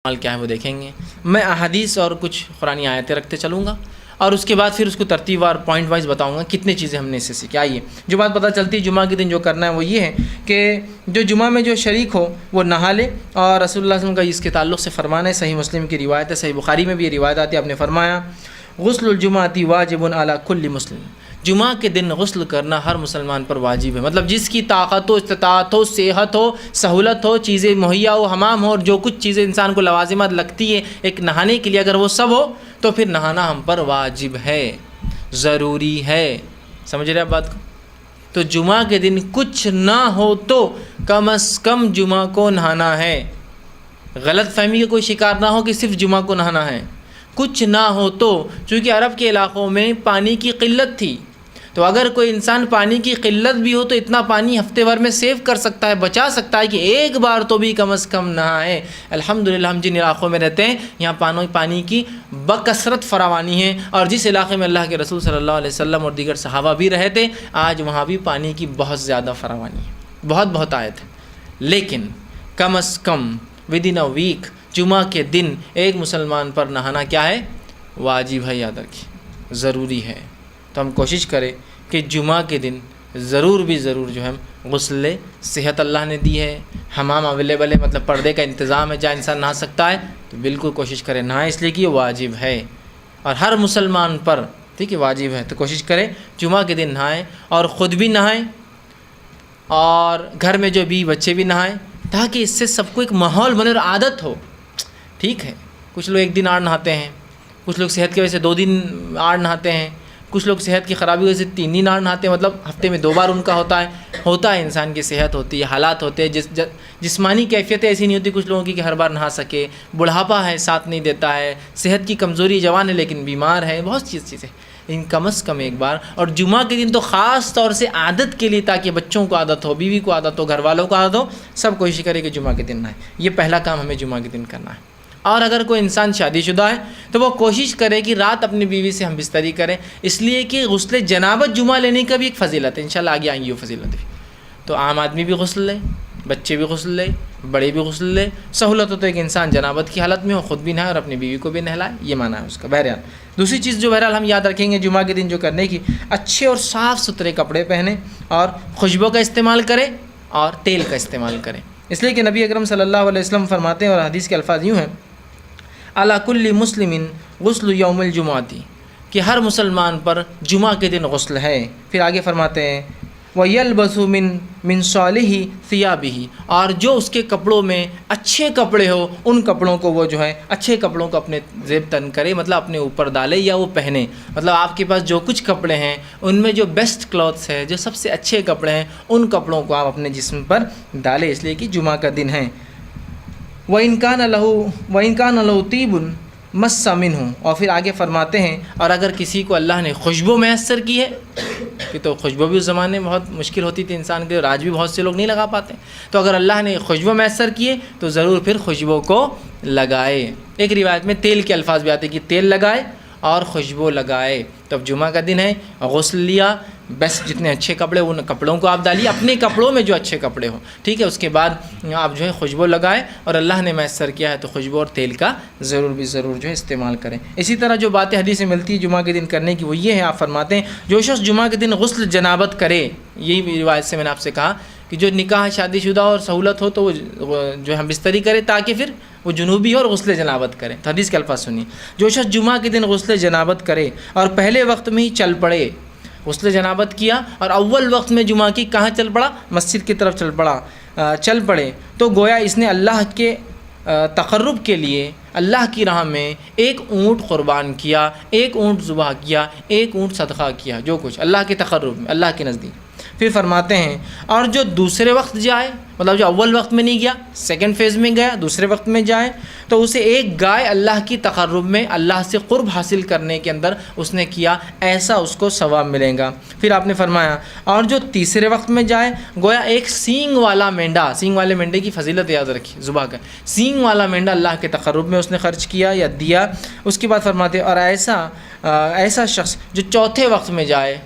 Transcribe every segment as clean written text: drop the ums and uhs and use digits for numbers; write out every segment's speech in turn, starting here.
کیا ہے وہ دیکھیں گے۔ میں احادیث اور کچھ قرآنی آیتیں رکھتے چلوں گا اور اس کے بعد پھر اس کو ترتیب وار پوائنٹ وائز بتاؤں گا کتنی چیزیں ہم نے اس سے سیکھی۔ آئیے جو بات پتہ چلتی ہے جمعہ کے دن جو کرنا ہے وہ یہ ہے کہ جو جمعہ میں جو شریک ہو وہ نہا لے، اور رسول اللہ صلی اللہ علیہ وسلم کا اس کے تعلق سے فرمان ہے، صحیح مسلم کی روایت ہے، صحیح بخاری میں بھی یہ روایت آتی ہے، آپ نے فرمایا غسل الجمعۃ واجب علی کل مسلم، جمعہ کے دن غسل کرنا ہر مسلمان پر واجب ہے۔ مطلب جس کی طاقت ہو، استطاعت ہو، صحت ہو، سہولت ہو، چیزیں مہیا ہو، حمام ہو، اور جو کچھ چیزیں انسان کو لوازمات لگتی ہے ایک نہانے کے لیے، اگر وہ سب ہو تو پھر نہانا ہم پر واجب ہے، ضروری ہے۔ سمجھ رہے ہیں بات کو؟ تو جمعہ کے دن کچھ نہ ہو تو کم از کم جمعہ کو نہانا ہے۔ غلط فہمی کا کوئی شکار نہ ہو کہ صرف جمعہ کو نہانا ہے، کچھ نہ ہو تو، چونکہ عرب کے علاقوں میں پانی کی قلت تھی، تو اگر کوئی انسان پانی کی قلت بھی ہو تو اتنا پانی ہفتے بھر میں سیو کر سکتا ہے، بچا سکتا ہے کہ ایک بار تو بھی کم از کم نہائے۔ الحمدللہ ہم جن علاقوں میں رہتے ہیں یہاں پانی کی بکثرت فراوانی ہے، اور جس علاقے میں اللہ کے رسول صلی اللہ علیہ وسلم اور دیگر صحابہ بھی رہے تھے آج وہاں بھی پانی کی بہت زیادہ فراوانی ہے، بہت آیت ہے۔ لیکن کم از کم ودن اے ویک جمعہ کے دن ایک مسلمان پر نہانا کیا ہے؟ واجب ہے، یاد رکھیے، ضروری ہے۔ تو ہم کوشش کریں کہ جمعہ کے دن ضرور جو ہے غسل صحت اللہ نے دی ہے، حمام اویلیبل ہے، مطلب پردے کا انتظام ہے جہاں انسان نہا سکتا ہے، تو بالکل کوشش کریں نہائے، اس لیے کہ یہ واجب ہے اور ہر مسلمان پر ٹھیک ہے واجب ہے۔ تو کوشش کریں جمعہ کے دن نہائیں، اور خود بھی نہائیں اور گھر میں جو بھی بچے بھی نہائیں، تاکہ اس سے سب کو ایک ماحول بنے اور عادت ہو۔ ٹھیک ہے، کچھ لوگ ایک دن آڑ نہاتے ہیں، کچھ لوگ صحت کی وجہ سے 2 دن آڑ نہاتے ہیں، کچھ لوگ صحت کی خرابی کی وجہ سے 3 دن آڑ نہاتے ہیں، مطلب ہفتے میں 2 بار ان کا ہوتا ہے۔ انسان کی صحت ہوتی ہے، حالات ہوتے ہیں، جسمانی کیفیتیں ایسی نہیں ہوتی کچھ لوگوں کی کہ ہر بار نہا سکے، بڑھاپا ہے ساتھ نہیں دیتا ہے، صحت کی کمزوری، جوان ہے لیکن بیمار ہے، بہت چیزیں ان کم از کم ایک بار، اور جمعہ کے دن تو خاص طور سے عادت کے لیے، تاکہ بچوں کو عادت ہو، بیوی کو عادت ہو، گھر والوں کو عادت ہو، سب کوشش کرے کہ جمعہ کے دن نہائے۔ یہ پہلا کام ہمیں جمعہ کے دن کرنا ہے۔ اور اگر کوئی انسان شادی شدہ ہے تو وہ کوشش کرے کہ رات اپنی بیوی سے ہم بستری کریں، اس لیے کہ غسل جنابت جمعہ لینے کا بھی ایک فضیلت ہے، انشاءاللہ آگے آئیں گی وہ فضیلت بھی۔ تو عام آدمی بھی غسل لے، بچے بھی غسل لے، بڑے بھی غسل لے، سہولت ہوتا ہے کہ انسان جنابت کی حالت میں ہو، خود بھی نہائے اور اپنی بیوی کو بھی نہلائے، یہ معنی ہے اس کا۔ بہرحال دوسری چیز جو بہرحال ہم یاد رکھیں گے جمعہ کے دن جو کرنے کی، اچھے اور صاف ستھرے کپڑے پہنیں اور خوشبو کا استعمال کریں اور تیل کا استعمال کریں، اس لیے کہ نبی اکرم صلی اللہ علیہ وسلم فرماتے ہیں، اور حدیث کے الفاظ یوں ہیں، علی کل مسلم غسل یوم الجمعۃ، کہ ہر مسلمان پر جمعہ کے دن غسل ہے۔ پھر آگے فرماتے ہیں وَيَلْبَسُ مِن صَالِحِ ثِيَابِهِ، اور جو اس کے کپڑوں میں اچھے کپڑے ہو ان کپڑوں کو وہ جو ہے اچھے کپڑوں کو اپنے زیب تن کرے، مطلب اپنے اوپر ڈالے یا وہ پہنے، مطلب آپ کے پاس جو کچھ کپڑے ہیں ان میں جو بیسٹ کلوتھس ہے، جو سب سے اچھے کپڑے ہیں، ان کپڑوں کو آپ اپنے جسم پر ڈالیں، اس لیے کہ جمعہ کا دن ہے۔ وَإِنْ كَانَ لَهُ طِيبٌ مَسَّ مِنْهُ، اور پھر آگے فرماتے ہیں اور اگر کسی کو اللہ نے خوشبو میسر کی ہے، کہ تو خوشبو بھی اس زمانے میں بہت مشکل ہوتی تھی انسان کے، اور آج بھی بہت سے لوگ نہیں لگا پاتے، تو اگر اللہ نے خوشبو میسر کی ہے تو ضرور پھر خوشبو کو لگائے۔ ایک روایت میں تیل کے الفاظ بھی آتے ہیں کہ تیل لگائے اور خوشبو لگائے۔ تو اب جمعہ کا دن ہے، غسل لیا، بس جتنے اچھے کپڑے ان کپڑوں کو آپ ڈالیے، اپنے کپڑوں میں جو اچھے کپڑے ہوں، ٹھیک ہے، اس کے بعد آپ جو ہے خوشبو لگائے، اور اللہ نے میسر کیا ہے تو خوشبو اور تیل کا ضرور جو ہے استعمال کریں۔ اسی طرح جو باتیں حدیث میں ملتی ہے جمعہ کے دن کرنے کی وہ یہ ہے، آپ فرماتے ہیں جو شخص جمعہ کے دن غسل جنابت کرے، یہی روایت سے میں نے آپ سے کہا کہ جو نکاح شادی شدہ اور سہولت ہو تو وہ جو ہم بستری کرے تاکہ پھر وہ جنوبی ہو اور غسل جنابت کرے۔ تو حدیث کے الفاظ سنیے، جو شخص جمعہ کے دن غسل جنابت کرے اور پہلے وقت میں ہی چل پڑے، غسل جنابت کیا اور اول وقت میں جمعہ کی کہاں چل پڑا؟ مسجد کی طرف چل پڑے، تو گویا اس نے اللہ کے تقرب کے لیے اللہ کی راہ میں ایک اونٹ قربان کیا، ایک اونٹ ذبح کیا، ایک اونٹ صدقہ کیا، جو کچھ اللہ کے تقرب میں، اللہ کے نزدیک۔ پھر فرماتے ہیں اور جو دوسرے وقت جائے، مطلب جو اول وقت میں نہیں گیا، سیکنڈ فیز میں گیا، دوسرے وقت میں جائے، تو اسے ایک گائے اللہ کی تقرب میں، اللہ سے قرب حاصل کرنے کے اندر اس نے کیا، ایسا اس کو ثواب ملے گا۔ پھر آپ نے فرمایا اور جو تیسرے وقت میں جائے، گویا ایک سینگ والا مینڈا، سینگ والے مینڈے کی فضیلت یاد رکھی، ذبح کا سینگ والا مینڈا اللہ کے تقرب میں اس نے خرچ کیا یا دیا۔ اس کے بعد فرماتے اور ایسا شخص جو چوتھے وقت میں جائے،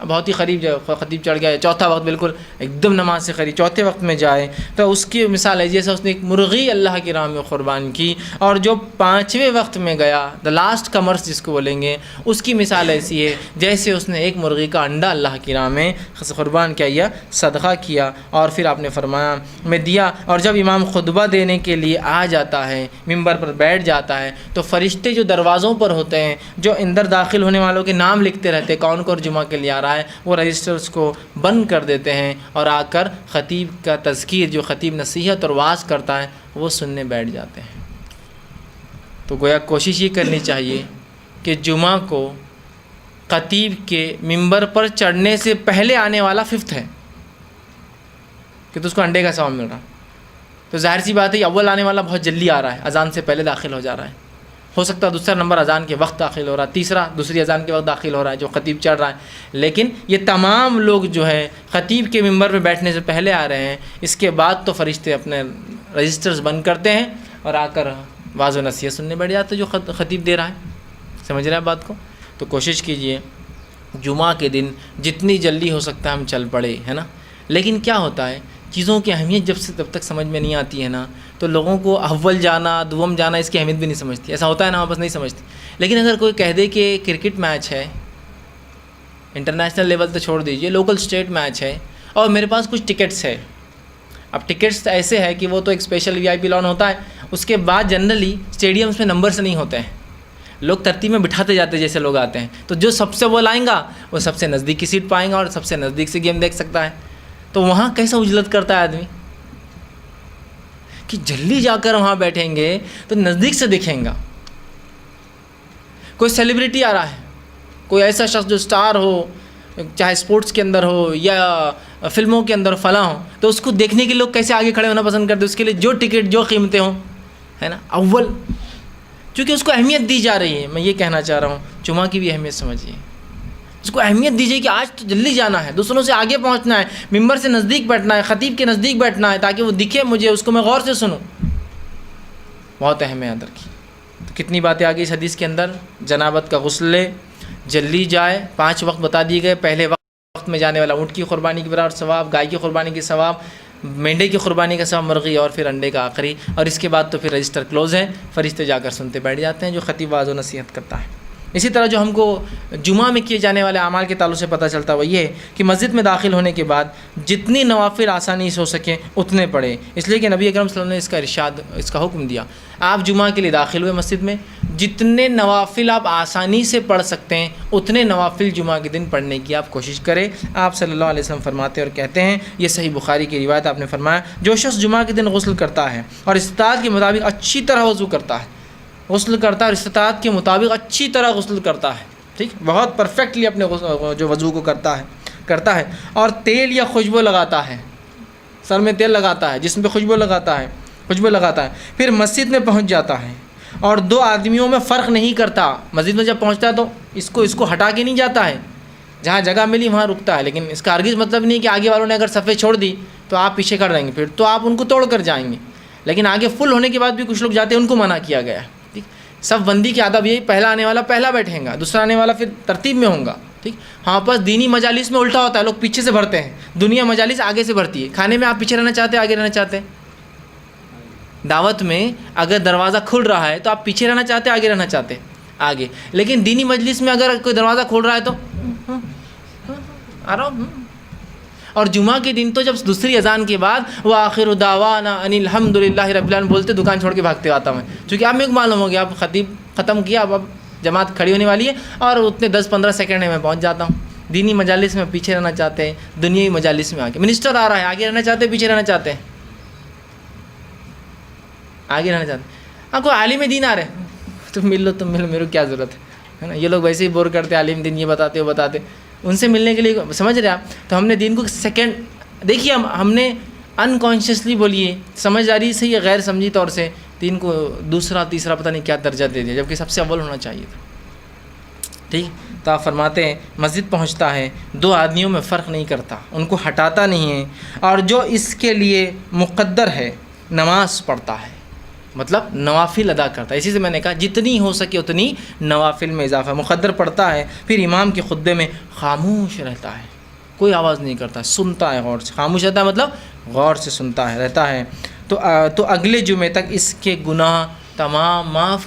بہت ہی قریب خطیب چڑھ گیا، چوتھا وقت بالکل ایک دم نماز سے قریب چوتھے وقت میں جائے تو اس کی مثال ہے جیسے اس نے ایک مرغی اللہ کی راہ میں قربان کی، اور جو پانچویں وقت میں گیا دا لاسٹ کمرس جس کو بولیں گے، اس کی مثال ایسی ہے جیسے اس نے ایک مرغی کا انڈا اللہ کی راہ میں قربان کیا یا صدقہ کیا۔ اور پھر آپ نے فرمایا میں دیا، اور جب امام خطبہ دینے کے لیے آ جاتا ہے، ممبر پر بیٹھ جاتا ہے، تو فرشتے جو دروازوں پر ہوتے ہیں، جو اندر داخل ہونے والوں کے نام لکھتے رہتے ہیں کون کون جمعہ کے لیے آ رہا ہے، وہ رجسٹرز کو بند کر دیتے ہیں اور آ کر خطیب کا تذکیر، جو خطیب نصیحت اور وعظ کرتا ہے، وہ سننے بیٹھ جاتے ہیں۔ تو گویا کوشش یہ کرنی چاہیے کہ جمعہ کو خطیب کے ممبر پر چڑھنے سے پہلے آنے والا ففتھ ہے کہ تو اس کو انڈے کا ثواب مل رہا، تو ظاہر سی بات ہے اول آنے والا بہت جلدی آ رہا ہے، اذان سے پہلے داخل ہو جا رہا ہے، ہو سکتا ہے دوسرا نمبر اذان کے وقت داخل ہو رہا ہے، تیسرا دوسری اذان کے وقت داخل ہو رہا ہے جو خطیب چڑھ رہا ہے، لیکن یہ تمام لوگ جو ہے خطیب کے ممبر پہ بیٹھنے سے پہلے آ رہے ہیں۔ اس کے بعد تو فرشتے اپنے رجسٹرز بند کرتے ہیں اور آ کر واعظ و نصیحت سننے بیٹھ جاتے جو خطیب دے رہا ہے۔ سمجھ رہے ہیں بات کو؟ تو کوشش کیجئے جمعہ کے دن جتنی جلدی ہو سکتا ہے ہم چل پڑے، ہے نا۔ لیکن کیا ہوتا ہے چیزوں کی اہمیت جب تک سمجھ میں نہیں آتی ہے نا، تو لوگوں کو اول جانا دوم جانا اس کی اہمیت بھی نہیں سمجھتی، ایسا ہوتا ہے نا، واپس نہیں سمجھتی۔ لیکن اگر کوئی کہہ دے کہ کرکٹ میچ ہے، انٹرنیشنل لیول تو چھوڑ دیجئے، لوکل اسٹیٹ میچ ہے اور میرے پاس کچھ ٹکٹس ہے، اب ٹکٹس ایسے ہے کہ وہ تو ایک اسپیشل وی آئی پی لان ہوتا ہے، اس کے بعد جنرلی اسٹیڈیمس میں نمبرز نہیں ہوتے ہیں، لوگ ترتیب میں بٹھاتے جاتے جیسے لوگ آتے ہیں، تو جو سب سے وہ لائیں گا وہ سب سے نزدیک کی سیٹ پائیں گا اور سب سے نزدیک سے گیم دیکھ سکتا ہے۔ تو وہاں کیسا اجلت کرتا ہے آدمی کہ جلدی جا کر وہاں بیٹھیں گے تو نزدیک سے دیکھیں گا۔ کوئی سیلیبریٹی آ رہا ہے، کوئی ایسا شخص جو سٹار ہو، چاہے سپورٹس کے اندر ہو یا فلموں کے اندر فلاں ہو، تو اس کو دیکھنے کے لوگ کیسے آگے کھڑے ہونا پسند کرتے ہیں، اس کے لیے جو ٹکٹ جو قیمتیں ہوں، ہے نا، اول، چونکہ اس کو اہمیت دی جا رہی ہے۔ میں یہ کہنا چاہ رہا ہوں جمعہ کی بھی اہمیت سمجھیے، اس کو اہمیت دیجیے کہ آج تو جلدی جانا ہے، دوسروں سے آگے پہنچنا ہے، ممبر سے نزدیک بیٹھنا ہے، خطیب کے نزدیک بیٹھنا ہے تاکہ وہ دکھے مجھے، اس کو میں غور سے سنوں۔ بہت اہم ہے یاد رکھیے۔ تو کتنی باتیں آ گئی اس حدیث کے اندر، جنابت کا غسل لے، جلدی جائے، 5 وقت بتا دیے گئے، پہلے وقت میں جانے والا اونٹ کی قربانی کے برابر ثواب، گائے کی قربانی کے ثواب، مینڈے کی قربانی کا ثواب، مرغی، اور پھر انڈے کا آخری، اور اس کے بعد تو پھر رجسٹر کلوز ہے، فرشتے جا کر سنتے بیٹھ جاتے ہیں جو خطیب واعظ و نصیحت کرتا ہے۔ اسی طرح جو ہم کو جمعہ میں کیے جانے والے اعمال کے تعلق سے پتہ چلتا ہے وہ یہ ہے کہ مسجد میں داخل ہونے کے بعد جتنی نوافل آسانی سے ہو سکیں اتنے پڑھیں، اس لیے کہ نبی اکرم صلی اللہ علیہ وسلم نے اس کا حکم دیا۔ آپ جمعہ کے لیے داخل ہوئے مسجد میں، جتنے نوافل آپ آسانی سے پڑھ سکتے ہیں اتنے نوافل جمعہ کے دن پڑھنے کی آپ کوشش کریں۔ آپ صلی اللہ علیہ وسلم فرماتے اور کہتے ہیں، یہ صحیح بخاری کی روایت، آپ نے فرمایا جو شخص جمعہ کے دن غسل کرتا ہے اور استطاعت کے مطابق اچھی طرح وضو کرتا ہے، غسل کرتا ہے اور استطاعت کے مطابق اچھی طرح غسل کرتا ہے، ٹھیک، بہت پرفیکٹلی اپنے جو وضو کو کرتا ہے اور تیل یا خوشبو لگاتا ہے، سر میں تیل لگاتا ہے، جسم پہ خوشبو لگاتا ہے، پھر مسجد میں پہنچ جاتا ہے اور 2 آدمیوں میں فرق نہیں کرتا، مسجد میں جب پہنچتا ہے تو اس کو ہٹا کے نہیں جاتا ہے، جہاں جگہ ملی وہاں رکتا ہے، لیکن اس کا ہرگز مطلب نہیں کہ آگے والوں نے اگر صفیں چھوڑ دی تو آپ پیچھے کھڑے رہیں گے، پھر تو آپ ان کو توڑ کر جائیں گے، لیکن آگے فل ہونے کے بعد بھی کچھ لوگ جاتے ہیں، ان کو منع کیا گیا ہے، ٹھیک۔ صف بندی کی آداب یہی، پہلا آنے والا پہلا بیٹھیں گا، دوسرا آنے والا پھر ترتیب میں ہوں گا، ٹھیک۔ ہاں بس دینی مجالس میں الٹا ہوتا ہے، لوگ پیچھے سے بھرتے ہیں، دنیا مجالس آگے سے بھرتی ہے۔ کھانے میں آپ پیچھے رہنا چاہتے ہیں آگے رہنا چاہتے ہیں؟ دعوت میں اگر دروازہ کھل رہا ہے تو آپ پیچھے رہنا چاہتے ہیں آگے رہنا چاہتے ہیں؟ آگے۔ لیکن دینی مجلس میں اگر کوئی دروازہ کھول رہا ہے تو آ رہا ہوں۔ اور جمعہ کے دن تو جب دوسری اذان کے بعد وآخر دعوانا ان الحمد للہ رب العالمین بولتے دکان چھوڑ کے بھاگتے آتا ہوں، چونکہ آپ میرے کو معلوم ہو گیا اب خطیب ختم کیا، اب جماعت کھڑی ہونے والی ہے، اور اتنے 10-15 سیکنڈ میں پہنچ جاتا ہوں۔ دینی مجالس میں پیچھے رہنا چاہتے ہیں، دنیاوی مجالس میں آگے۔ منسٹر آ رہا ہے، آگے رہنا چاہتے ہیں پیچھے رہنا چاہتے ہیں؟ آگے رہنا چاہتے ہیں۔ آپ کو عالم دین آ رہے ہیں، تم مل لو میرے کو کیا ضرورت ہے نا، یہ لوگ ویسے ہی بور کرتے، عالم دین یہ بتاتے وہ بتاتے، ان سے ملنے کے لیے سمجھ رہے آپ؟ تو ہم نے دین کو سیکنڈ دیکھیے، ہم نے انکانشیسلی بولیے سمجھداری سے یا غیر سمجھی طور سے دین کو دوسرا تیسرا پتہ نہیں کیا درجہ دے دیا، جبکہ سب سے اول ہونا چاہیے تھا، ٹھیک۔ تو آپ فرماتے ہیں مسجد پہنچتا ہے، 2 آدمیوں میں فرق نہیں کرتا، ان کو ہٹاتا نہیں ہے، اور جو اس کے لیے مقدر ہے نماز پڑھتا ہے، مطلب نوافل ادا کرتا ہے. اسی سے میں نے کہا جتنی ہو سکے اتنی نوافل میں اضافہ. مقدر پڑھتا ہے پھر امام کے خطبے میں خاموش رہتا ہے, کوئی آواز نہیں کرتا, سنتا ہے غور سے. خاموش رہتا ہے مطلب غور سے سنتا ہے رہتا ہے. تو اگلے جمعے تک اس کے گناہ تمام معاف